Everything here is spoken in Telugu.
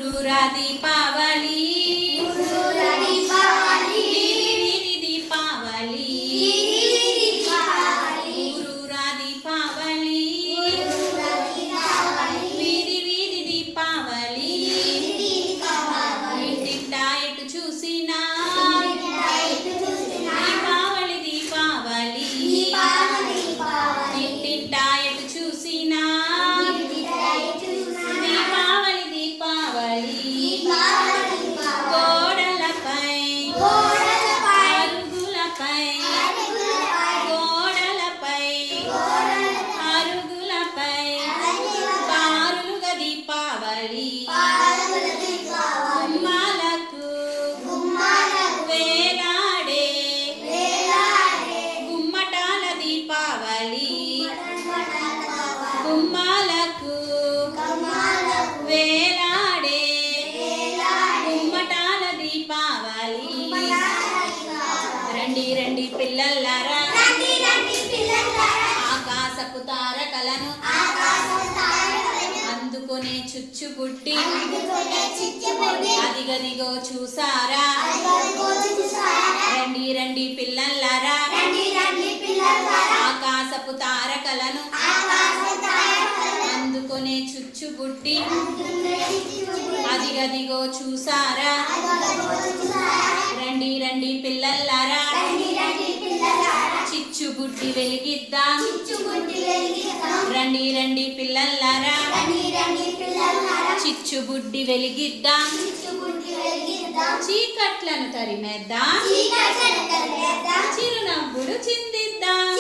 ఊరూరా దీపావళి వీధి దీపావళి ఊరూరా దీపావళి వీధి వీధి దీపావళి ఇంటింటా ఎటు చూసినా దీపావళి దీపావళి ఇంటింటా ఎటు చూసినా దీపావళి దీపావళి గోడలపై అరుగులపై గోడలపై అరుగులపై పారులుగా దీపావళి గుమ్మాలకు వేలాడే గుమ్మటాల దీపావళి గుమ్మాలకు వేలాడే గుమ్మటాల దీపావళి రండి రండి పిల్లలారా ఆకాశపు తారకలను అందుకునే చుచ్చుబుట్టి అదిగదిగో చూసారా రండి రండి పిల్లలారా ఆకాశపు తారకలను అందుకునే చుచ్చుబుట్టి అదిగదిగో చూసారా రండి రండి పిల్లలారా చిచ్చుబుట్టి వెలిగిద్దాం రండి రండి పిల్లలారా చిచ్చుబుడ్డి వెలిగిద్దాం చీకట్లను తరిమేద్దాం చిరునవ్వులు చిందిద్దాం